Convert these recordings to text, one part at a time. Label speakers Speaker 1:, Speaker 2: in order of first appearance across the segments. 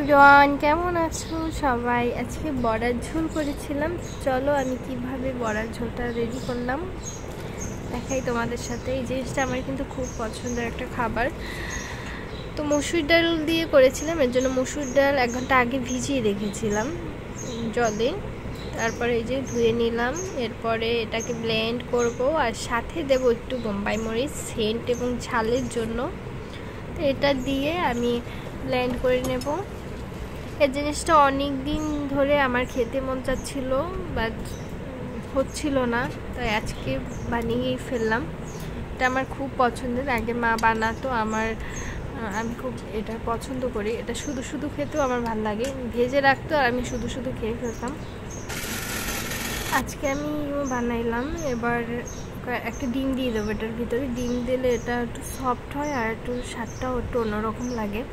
Speaker 1: Everyone, কেমন আছো সবাই? আজকে বড়ার ঝোল করেছিলাম। চলো আমি কিভাবে বড়ার ঝোলটা রেডি করলাম দেখাই তোমাদের সাথে। এই জিনিসটা আমার কিন্তু খুব পছন্দের একটা খাবার। তো মসুর ডাল দিয়ে করেছিলাম, এর জন্য মসুর ডাল 1 ঘন্টা আগে ভিজিয়ে রেখেছিলাম জলে। তারপরে এই যে ধুয়ে নিলাম, এরপরে এটাকে ব্লেন্ড করব আর সাথে দেব একটু বোম্বাই মরিচ সেন্ট এবং ঝালের জন্য। তো এটা দিয়ে আমি ব্লেন্ড করে নেব। এই জিনিসটা অনেক দিন ধরে আমার খেতে মন চাচ্ছিল, বাট হচ্ছিল না, তাই আজকে বানিয়েই ফেললাম। এটা আমার খুব পছন্দের, আগে মা বানাতো, আমি খুব এটা পছন্দ করি। এটা শুধু শুধু খেতেও আমার ভালো লাগে, ভেজে রাখতো আর আমি শুধু শুধু খেয়ে ফেলতাম। আজকে আমি বানাইলাম। এবার একটা ডিম দিয়ে দেবো এটার ভিতরে। ডিম দিলে এটা একটু সফট হয় আর একটু স্বাদটাও একটু অন্যরকম লাগে।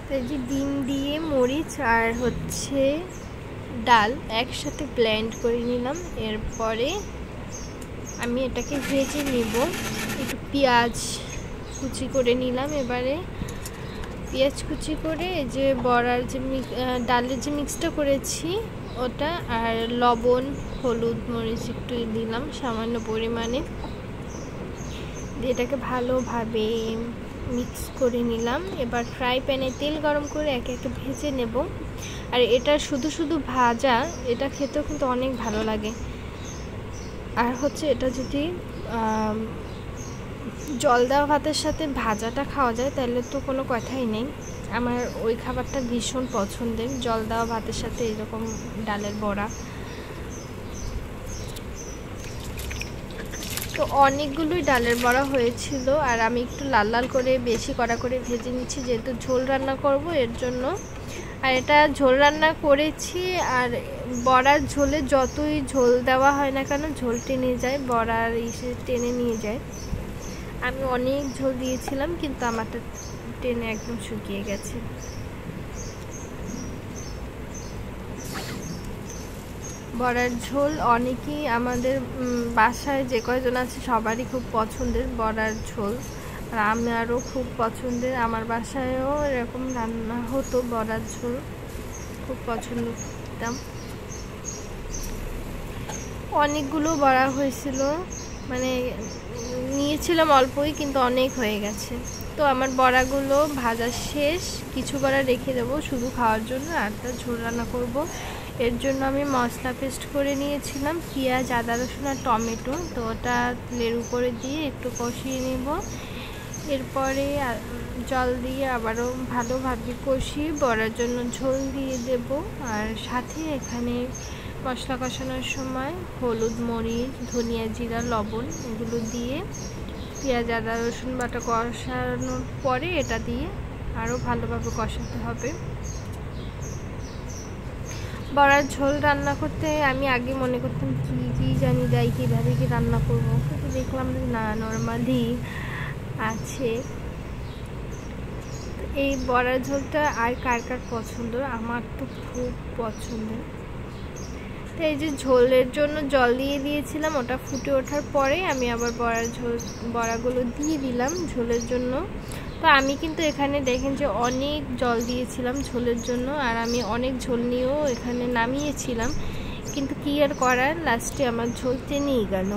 Speaker 1: তো এই যে ডিম দিয়ে মরিচ আর ডাল একসাথে ব্লেন্ড করে নিলাম। এরপরে আমি এটাকে ভেজে নিব। একটু পেঁয়াজ কুচি করে নিলাম। এবারে পেঁয়াজ কুচি করে এই যে বড়ার যে ডালের যে মিক্সটা করেছি ওটা, আর লবণ হলুদ মরিচ একটু দিলাম সামান্য পরিমাণে, দিয়ে এটাকে ভালোভাবে মিক্স করে নিলাম। এবার ফ্রাই প্যানে তেল গরম করে একে একে ভেজে নেব। আর এটা শুধু শুধু ভাজা, এটা খেতেও কিন্তু অনেক ভালো লাগে। আর এটা যদি জল দেওয়া ভাতের সাথে ভাজাটা খাওয়া যায় তাহলে তো কোনো কথাই নেই। আমার ওই খাবারটা ভীষণ পছন্দের, জল দেওয়া ভাতের সাথে এরকম ডালের বড়া। তো অনেকগুলোই ডালের বড়া হয়েছিল, আর আমি একটু লাল লাল করে বেশি কড়া করে ভেজে নিচ্ছি, যেহেতু ঝোল রান্না করব এর জন্য। আর এটা ঝোল রান্না করেছি, আর বড়ার ঝোলে যতই ঝোল দেওয়া হয় না কেন ঝোল টেনে যায়, বড়ার টেনে নিয়ে যায়। আমি অনেক ঝোল দিয়েছিলাম কিন্তু আমারটা টেনে একদম শুকিয়ে গেছে। বড়ার ঝোল অনেকেই আমাদের বাসায় যে কয়জন আছে সবারই খুব পছন্দের বড়ার ঝোল, আর আমারও খুব পছন্দের। আমার বাসায়ও এরকম রান্না হতো, বড়ার ঝোল খুব পছন্দ করতাম। অনেকগুলো বড়া হয়েছিল, মানে নিয়েছিলাম অল্পই কিন্তু অনেক হয়ে গেছে। তো আমার বড়াগুলো ভাজা শেষ, কিছু বড়া রেখে দেবো শুধু খাওয়ার জন্য, আর তার ঝোল রান্না করব। এর জন্য আমি মশলা পেস্ট করে নিয়েছিলাম পেঁয়াজ আদা রসুন আর টমেটো। তো ওটা তেলের উপরে দিয়ে একটু কষিয়ে নেব। এরপরে জল দিয়ে আবারও ভালোভাবে কষিয়ে বড়ার জন্য ঝোল দিয়ে দেব। আর সাথে এখানে মশলা কষানোর সময় হলুদ মরিচ ধনিয়া জিরা লবণ এগুলো দিয়ে পেঁয়াজ আদা রসুন বাটা কষানোর পরে এটা দিয়ে আরও ভালোভাবে কষাতে হবে। বড়ার ঝোল রান্না করতে আমি আগে মনে করতাম কি জানি দেয়, কীভাবে কি রান্না করবো, কিন্তু দেখলাম না, নর্মালি আছে। এই বড়ার ঝোলটা আর কার কার পছন্দ, আমার তো খুব পছন্দের। তো এই যে ঝোলের জন্য জল দিয়ে দিয়েছিলাম, ওটা ফুটে ওঠার পরে আমি আবার বড়াগুলো দিয়ে দিলাম ঝোলের জন্য। তো আমি কিন্তু এখানে দেখেন যে অনেক জল দিয়েছিলাম ঝোলের জন্য, আর আমি অনেক ঝোল নিয়েও এখানে নামিয়েছিলাম, কিন্তু কি আর করার, লাস্টে আমার ঝোল টেনেই গেল।